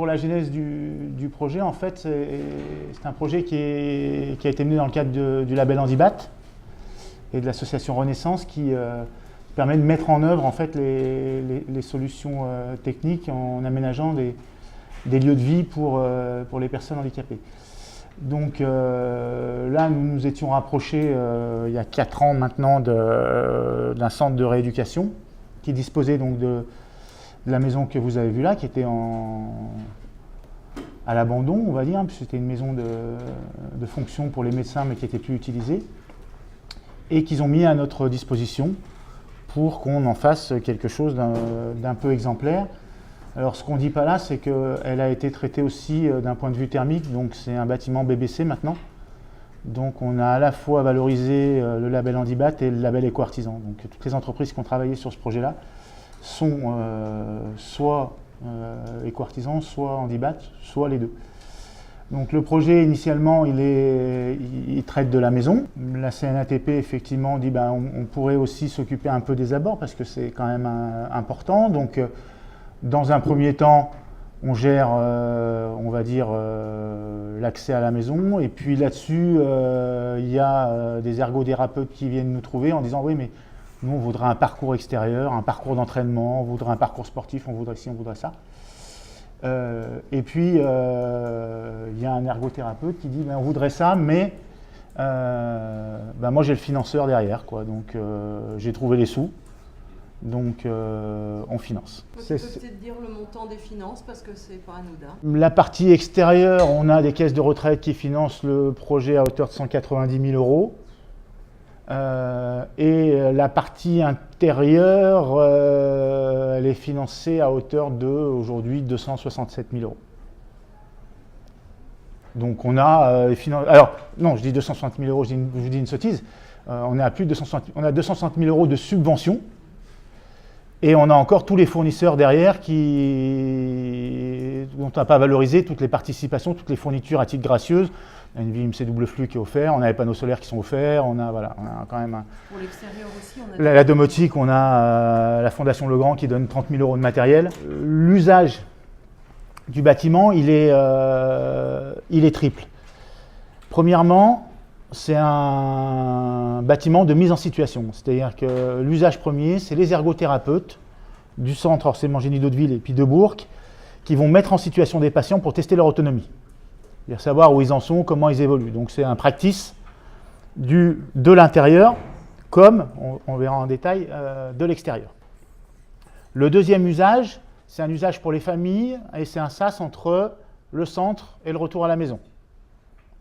pour la genèse du projet, en fait, c'est un projet qui a été mené dans le cadre du label Handibat et de l'association Renaissance qui permet de mettre en œuvre en fait, les solutions techniques en aménageant des lieux de vie pour les personnes handicapées. Donc là, nous nous étions rapprochés il y a 4 ans maintenant d'un centre de rééducation qui disposait donc de la maison que vous avez vue là, qui était à l'abandon, on va dire, puisque c'était une maison de fonction pour les médecins, mais qui n'était plus utilisée, et qu'ils ont mis à notre disposition pour qu'on en fasse quelque chose d'un peu exemplaire. Alors ce qu'on ne dit pas là, c'est qu'elle a été traitée aussi d'un point de vue thermique, donc c'est un bâtiment BBC maintenant. Donc on a à la fois valorisé le label Handibat et le label Éco-Artisan. Donc toutes les entreprises qui ont travaillé sur ce projet-là sont soit Éco-Artisan, soit Handibat, soit les deux. Donc le projet initialement, il traite de la maison. La CNATP effectivement dit on pourrait aussi s'occuper un peu des abords parce que c'est quand même important. Donc dans un premier temps, on gère, on va dire, l'accès à la maison. Et puis là-dessus, il y a des ergothérapeutes qui viennent nous trouver en disant « Oui, mais nous, on voudrait un parcours extérieur, un parcours d'entraînement, on voudrait un parcours sportif, on voudrait ci, on voudrait ça. » Et puis, il y a un ergothérapeute qui dit « On voudrait ça, mais moi, j'ai le financeur derrière, quoi. Donc, j'ai trouvé les sous. » Donc, on finance. Tu peux peut-être dire le montant des finances parce que c'est pas anodin. La partie extérieure, on a des caisses de retraite qui financent le projet à hauteur de 190 000 €. Et la partie intérieure, elle est financée à hauteur de, aujourd'hui, 267 000 €. Donc, on a alors, non, je dis 260 000 €, je vous dis une sottise. On est à plus de 260 000 € de subventions. Et on a encore tous les fournisseurs derrière dont on n'a pas valorisé toutes les participations, toutes les fournitures à titre gracieuse. On a une VIMC double flux qui est offert, on a les panneaux solaires qui sont offerts, on a quand même pour l'extérieur aussi, on a la domotique, on a la Fondation Legrand qui donne 30 000 € de matériel. L'usage du bâtiment, il est triple. Premièrement, c'est un bâtiment de mise en situation. C'est-à-dire que l'usage premier, c'est les ergothérapeutes du centre Orcément Génie d'Hauteville et puis de Bourg qui vont mettre en situation des patients pour tester leur autonomie. C'est-à-dire savoir où ils en sont, comment ils évoluent. Donc c'est un practice de l'intérieur comme, on verra en détail, de l'extérieur. Le deuxième usage, c'est un usage pour les familles et c'est un sas entre le centre et le retour à la maison.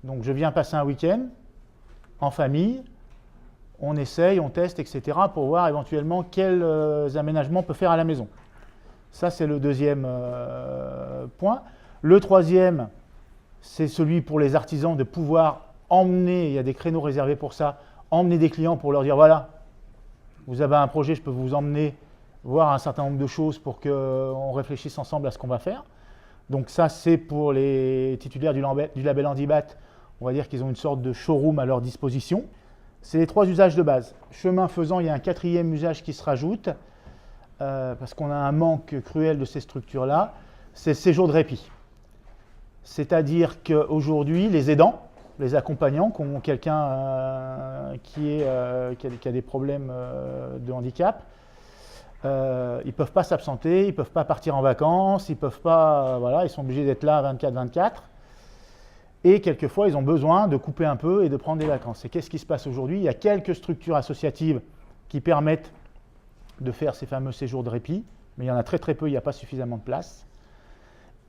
Donc je viens passer un week-end en famille, on essaye, on teste, etc. pour voir éventuellement quels aménagements on peut faire à la maison. Ça, c'est le deuxième point. Le troisième, c'est celui pour les artisans de pouvoir emmener, il y a des créneaux réservés pour ça, emmener des clients pour leur dire, voilà, vous avez un projet, je peux vous emmener voir un certain nombre de choses pour qu'on réfléchisse ensemble à ce qu'on va faire. Donc ça, c'est pour les titulaires du label Handibat. On va dire qu'ils ont une sorte de showroom à leur disposition. C'est les 3 usages de base. Chemin faisant, il y a un 4e usage qui se rajoute, parce qu'on a un manque cruel de ces structures-là, c'est le séjour de répit. C'est-à-dire qu'aujourd'hui, les aidants, les accompagnants, qui ont quelqu'un qui a des problèmes de handicap, ils ne peuvent pas s'absenter, ils ne peuvent pas partir en vacances, ils sont obligés d'être là 24/24. Et quelquefois, ils ont besoin de couper un peu et de prendre des vacances. Et qu'est-ce qui se passe aujourd'hui? Il y a quelques structures associatives qui permettent de faire ces fameux séjours de répit, mais il y en a très très peu, il n'y a pas suffisamment de place.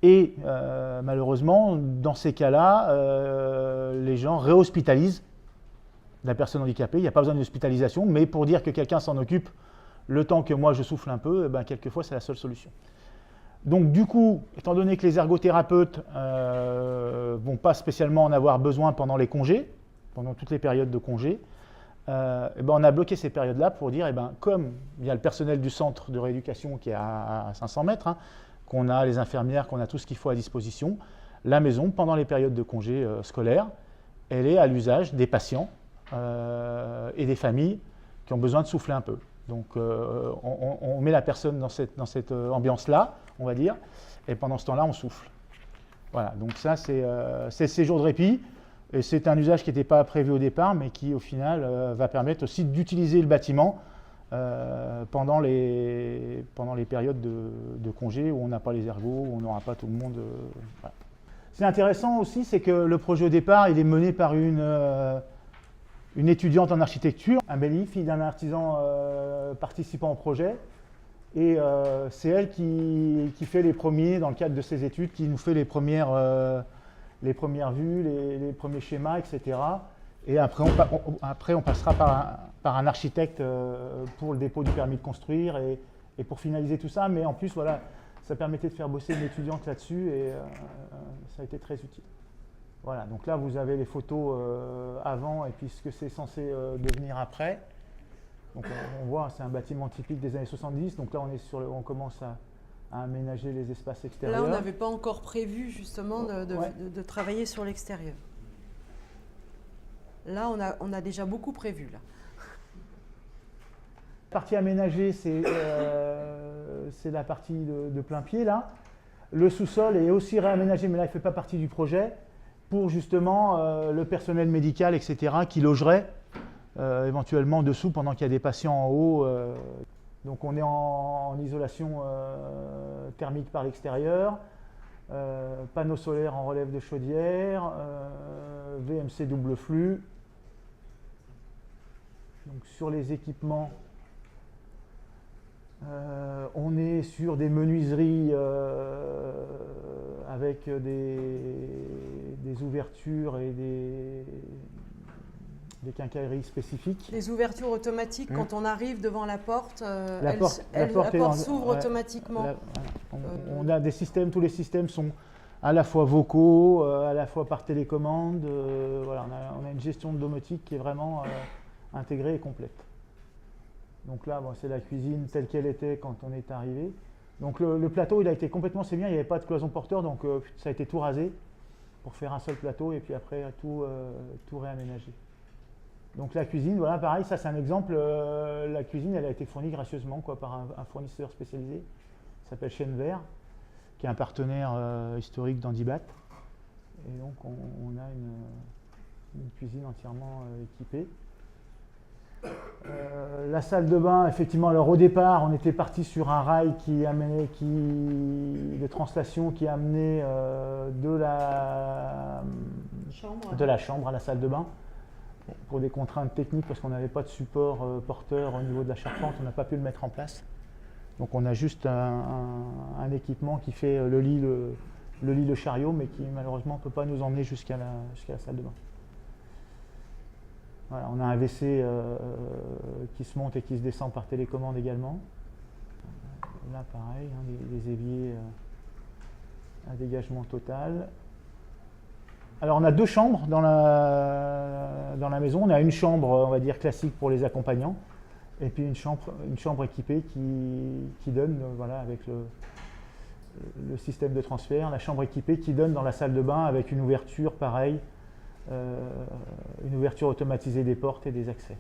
Et malheureusement, dans ces cas-là, les gens réhospitalisent la personne handicapée. Il n'y a pas besoin d'hospitalisation, mais pour dire que quelqu'un s'en occupe le temps que moi je souffle un peu, quelquefois c'est la seule solution. Donc du coup, étant donné que les ergothérapeutes ne vont pas spécialement en avoir besoin pendant les congés, pendant toutes les périodes de congés, on a bloqué ces périodes-là pour dire, comme il y a le personnel du centre de rééducation qui est à 500 mètres, qu'on a les infirmières, qu'on a tout ce qu'il faut à disposition, la maison, pendant les périodes de congés scolaires, elle est à l'usage des patients et des familles qui ont besoin de souffler un peu. Donc on met la personne dans cette ambiance-là, on va dire, et pendant ce temps-là, on souffle. Voilà, donc ça c'est le séjour de répit, et c'est un usage qui n'était pas prévu au départ, mais qui au final va permettre aussi d'utiliser le bâtiment pendant les périodes de congé où on n'a pas les ergots, où on n'aura pas tout le monde. Voilà. C'est intéressant aussi, c'est que le projet au départ, il est mené par une étudiante en architecture, Amélie, fille d'un artisan participant au projet. Et c'est elle qui fait les premiers, dans le cadre de ses études, qui nous fait les premières vues, les premiers schémas, etc. Et après, on passera par un architecte pour le dépôt du permis de construire et pour finaliser tout ça. Mais en plus, voilà, ça permettait de faire bosser une étudiante là-dessus et ça a été très utile. Voilà, donc là, vous avez les photos avant et puis ce que c'est censé devenir après. Donc on voit, c'est un bâtiment typique des années 70. Donc là, on commence à aménager les espaces extérieurs. Là, on n'avait pas encore prévu justement de travailler sur l'extérieur. Là, on a déjà beaucoup prévu. Là. La partie aménagée, c'est la partie de plein pied là. Le sous-sol est aussi réaménagé, mais là, il ne fait pas partie du projet, pour justement le personnel médical, etc., qui logerait éventuellement dessous pendant qu'il y a des patients en haut. Donc on est en isolation thermique par l'extérieur, panneaux solaires en relève de chaudière, VMC double flux. Donc sur les équipements, on est sur des menuiseries avec des ouvertures et des quincailleries spécifiques. Les ouvertures automatiques, quand on arrive devant la porte, la porte s'ouvre automatiquement. On a des systèmes, tous les systèmes sont à la fois vocaux, à la fois par télécommande. Voilà, on a une gestion de domotique qui est vraiment intégrée et complète. Donc là, bon, c'est la cuisine telle qu'elle était quand on est arrivé. Donc le plateau, il a été complètement, c'est bien, il n'y avait pas de cloison porteur, donc ça a été tout rasé pour faire un seul plateau et puis après tout réaménagé. Donc la cuisine, voilà, pareil, ça c'est un exemple. La cuisine, elle a été fournie gracieusement par un fournisseur spécialisé, qui s'appelle Chêne Vert, qui est un partenaire historique d'Handibat. Et donc on a une cuisine entièrement équipée. La salle de bain, effectivement, alors au départ, on était parti sur un rail de translation qui amenait de la chambre à la salle de bain. Pour des contraintes techniques, parce qu'on n'avait pas de support porteur au niveau de la charpente, on n'a pas pu le mettre en place. Donc on a juste un équipement qui fait le lit, le chariot, mais qui malheureusement ne peut pas nous emmener jusqu'à la salle de bain. Voilà, on a un WC qui se monte et qui se descend par télécommande également. Là pareil, des éviers à dégagement total. Alors on a deux chambres dans la maison. On a une chambre, on va dire, classique pour les accompagnants, et puis une chambre équipée qui donne, voilà, avec le système de transfert, la chambre équipée qui donne dans la salle de bain avec une ouverture pareille, une ouverture automatisée des portes et des accès.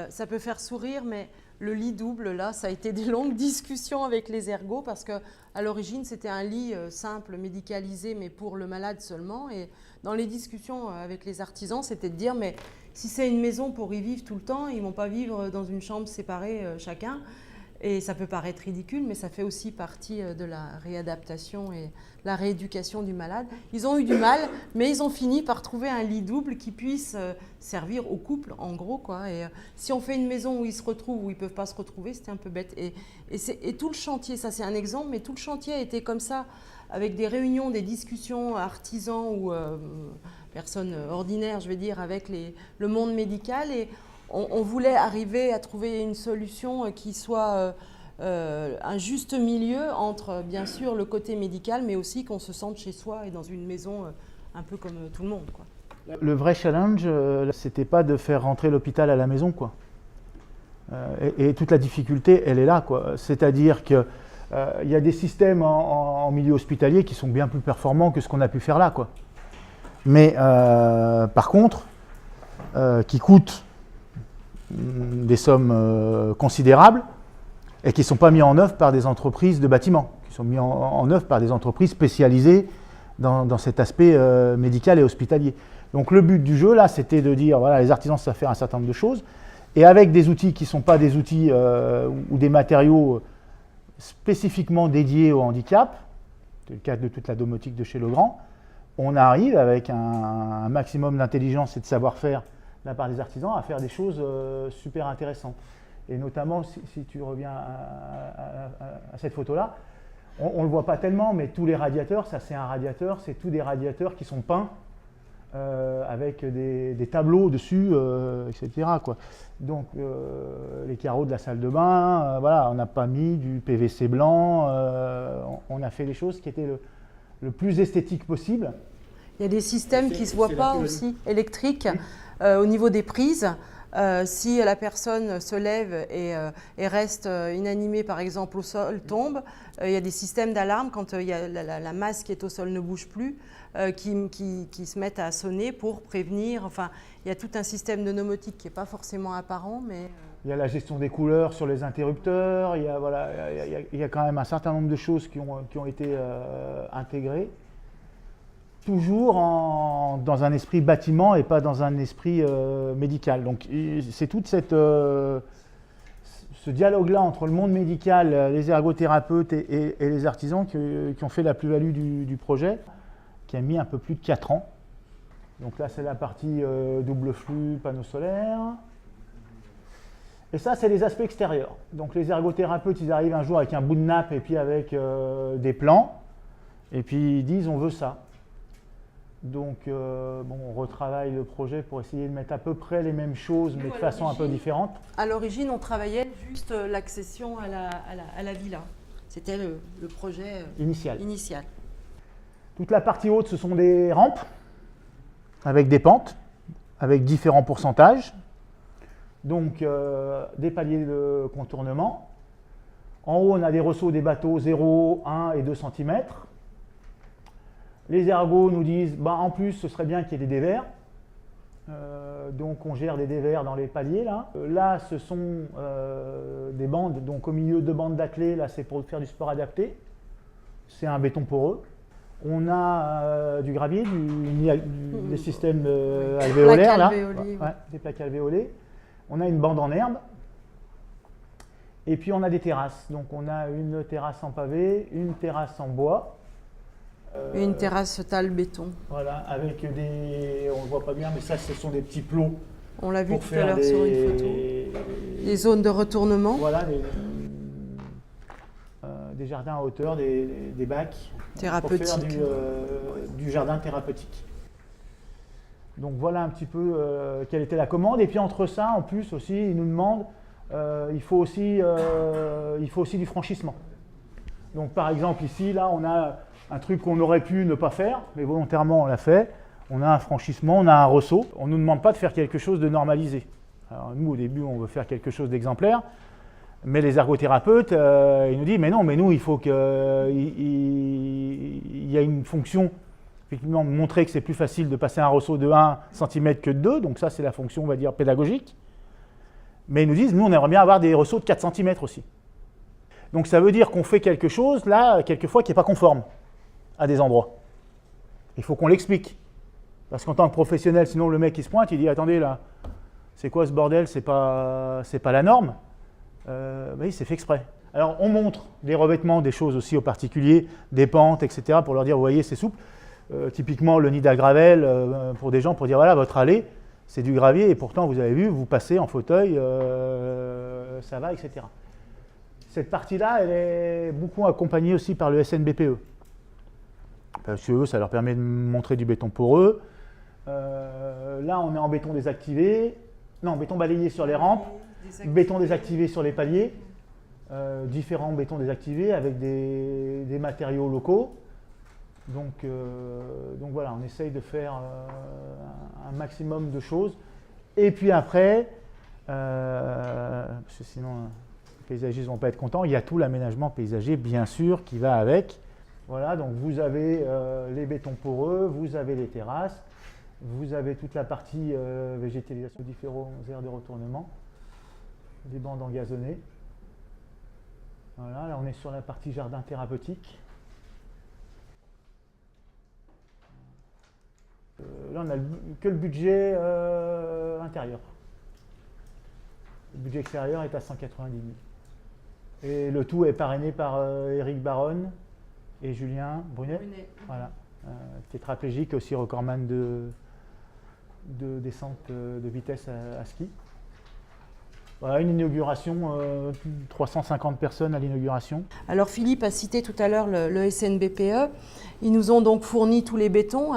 Ça peut faire sourire, mais le lit double, là, ça a été des longues discussions avec les ergots parce qu'à l'origine, c'était un lit simple, médicalisé, mais pour le malade seulement. Et dans les discussions avec les artisans, c'était de dire, mais si c'est une maison pour y vivre tout le temps, ils ne vont pas vivre dans une chambre séparée chacun. Et ça peut paraître ridicule, mais ça fait aussi partie de la réadaptation et la rééducation du malade. Ils ont eu du mal, mais ils ont fini par trouver un lit double qui puisse servir au couple, en gros, quoi. Et si on fait une maison où ils se retrouvent, où ils ne peuvent pas se retrouver, c'était un peu bête. Et tout le chantier, ça c'est un exemple, mais tout le chantier a été comme ça, avec des réunions, des discussions, artisans ou personnes ordinaires, je vais dire, avec le monde médical. Et on voulait arriver à trouver une solution qui soit un juste milieu entre, bien sûr, le côté médical, mais aussi qu'on se sente chez soi et dans une maison un peu comme tout le monde, quoi. Le vrai challenge, c'était pas de faire rentrer l'hôpital à la maison, quoi. Et toute la difficulté, elle est là, quoi. C'est-à-dire qu'il y a des systèmes en milieu hospitalier qui sont bien plus performants que ce qu'on a pu faire là, quoi. Mais par contre, qui coûtent des sommes considérables et qui ne sont pas mis en œuvre par des entreprises de bâtiments, qui sont mis en œuvre par des entreprises spécialisées dans cet aspect médical et hospitalier. Donc le but du jeu, là, c'était de dire, voilà, les artisans savent faire un certain nombre de choses, et avec des outils qui ne sont pas des outils ou des matériaux spécifiquement dédiés au handicap, c'est le cas de toute la domotique de chez Legrand, on arrive avec un maximum d'intelligence et de savoir-faire de la part des artisans à faire des choses super intéressantes. Et notamment, si tu reviens à cette photo-là, on ne le voit pas tellement, mais tous les radiateurs, ça c'est un radiateur, c'est tous des radiateurs qui sont peints avec des tableaux dessus, etc., quoi. Donc les carreaux de la salle de bain, voilà, on n'a pas mis du PVC blanc, on a fait les choses qui étaient le plus esthétique possible. Il y a des systèmes qui ne se voient pas aussi, électriques, au niveau des prises. Si la personne se lève et reste inanimée, par exemple, au sol, tombe, il y a des systèmes d'alarme quand il y a la masse qui est au sol ne bouge plus, qui se mettent à sonner pour prévenir. Enfin, il y a tout un système de domotique qui n'est pas forcément apparent, mais... Il y a la gestion des couleurs sur les interrupteurs, il y a quand même un certain nombre de choses qui ont été intégrées. Toujours dans un esprit bâtiment et pas dans un esprit médical. Donc c'est toute ce dialogue-là entre le monde médical, les ergothérapeutes et les artisans qui ont fait la plus-value du projet, qui a mis un peu plus de 4 ans. Donc là c'est la partie double flux, panneaux solaires. Et ça c'est les aspects extérieurs. Donc les ergothérapeutes ils arrivent un jour avec un bout de nappe et puis avec des plans, et puis ils disent on veut ça. Donc, on retravaille le projet pour essayer de mettre à peu près les mêmes choses, mais de façon un peu différente. À l'origine, on travaillait juste l'accession à la villa. C'était le projet initial. Toute la partie haute, ce sont des rampes avec des pentes, avec différents pourcentages. Donc, des paliers de contournement. En haut, on a des ressauts des bateaux 0, 1 et 2 cm. Les ergots nous disent, en plus, ce serait bien qu'il y ait des dévers. Donc, on gère des dévers dans les paliers. Là, ce sont des bandes. Donc, au milieu, 2 bandes d'attelés. Là, c'est pour faire du sport adapté. C'est un béton poreux. On a du gravier, des systèmes alvéolaires. Là. Ouais, des plaques alvéolées. On a une bande en herbe. Et puis, on a des terrasses. Donc, on a une terrasse en pavé, une terrasse en bois. Une terrasse tale béton. Voilà, avec on ne le voit pas bien, mais ça, ce sont des petits plots. On l'a vu tout à l'heure sur une photo. Des zones de retournement. Voilà, des jardins à hauteur, des bacs. Thérapeutiques. Pour faire du jardin thérapeutique. Donc voilà un petit peu quelle était la commande. Et puis entre ça, en plus aussi, ils nous demandent, il faut aussi du franchissement. Donc par exemple ici, là, on a un truc qu'on aurait pu ne pas faire, mais volontairement on l'a fait. On a un franchissement, on a un ressaut. On ne nous demande pas de faire quelque chose de normalisé. Alors nous, au début, on veut faire quelque chose d'exemplaire, mais les ergothérapeutes, ils nous disent, mais non, mais nous, il faut qu'il y ait une fonction, effectivement, montrer que c'est plus facile de passer un ressaut de 1 cm que de 2, donc ça, c'est la fonction, on va dire, pédagogique. Mais ils nous disent, nous, on aimerait bien avoir des ressauts de 4 cm aussi. Donc ça veut dire qu'on fait quelque chose, là, quelquefois, qui n'est pas conforme à des endroits. Il faut qu'on l'explique. Parce qu'en tant que professionnel, sinon le mec il se pointe, il dit attendez là, c'est quoi ce bordel, c'est pas la norme. Oui, c'est fait exprès. Alors on montre des revêtements, des choses aussi aux particuliers, des pentes, etc. pour leur dire vous voyez c'est souple. Typiquement le nid à gravel pour des gens pour dire voilà votre allée c'est du gravier et pourtant vous avez vu vous passez en fauteuil, ça va, etc. Cette partie-là elle est beaucoup accompagnée aussi par le SNBPE. Parce que eux, ça leur permet de montrer du béton poreux. Là, on est en béton désactivé. Non, béton balayé sur les rampes. Béton désactivé sur les paliers. Différents bétons désactivés avec des matériaux locaux. Donc voilà, on essaye de faire un maximum de choses. Et puis après, parce que sinon les paysagistes ne vont pas être contents, il y a tout l'aménagement paysager, bien sûr, qui va avec. Voilà, donc vous avez les bétons poreux, vous avez les terrasses, vous avez toute la partie végétalisation, différents aires de retournement, des bandes engazonnées. Voilà, là on est sur la partie jardin thérapeutique. là, on a que le budget intérieur. Le budget extérieur est à 190 000. Et le tout est parrainé par Éric Baronne et Julien Brunet. Voilà. Tétraplégique, aussi recordman de descente de vitesse à ski. Voilà, une inauguration, 350 personnes à l'inauguration. Alors Philippe a cité tout à l'heure le SNBPE. Ils nous ont donc fourni tous les bétons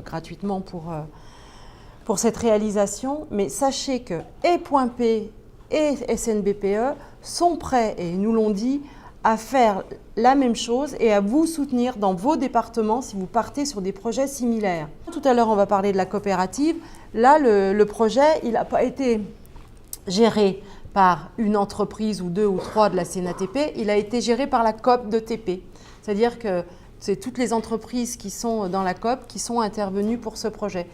gratuitement pour cette réalisation. Mais sachez que et Point P et SNBPE sont prêts, et ils nous l'ont dit, à faire la même chose et à vous soutenir dans vos départements si vous partez sur des projets similaires. Tout à l'heure, on va parler de la coopérative. Là, le projet, il n'a pas été géré par une entreprise ou deux ou trois de la CNATP, il a été géré par la COP de TP. C'est-à-dire que c'est toutes les entreprises qui sont dans la COP qui sont intervenues pour ce projet.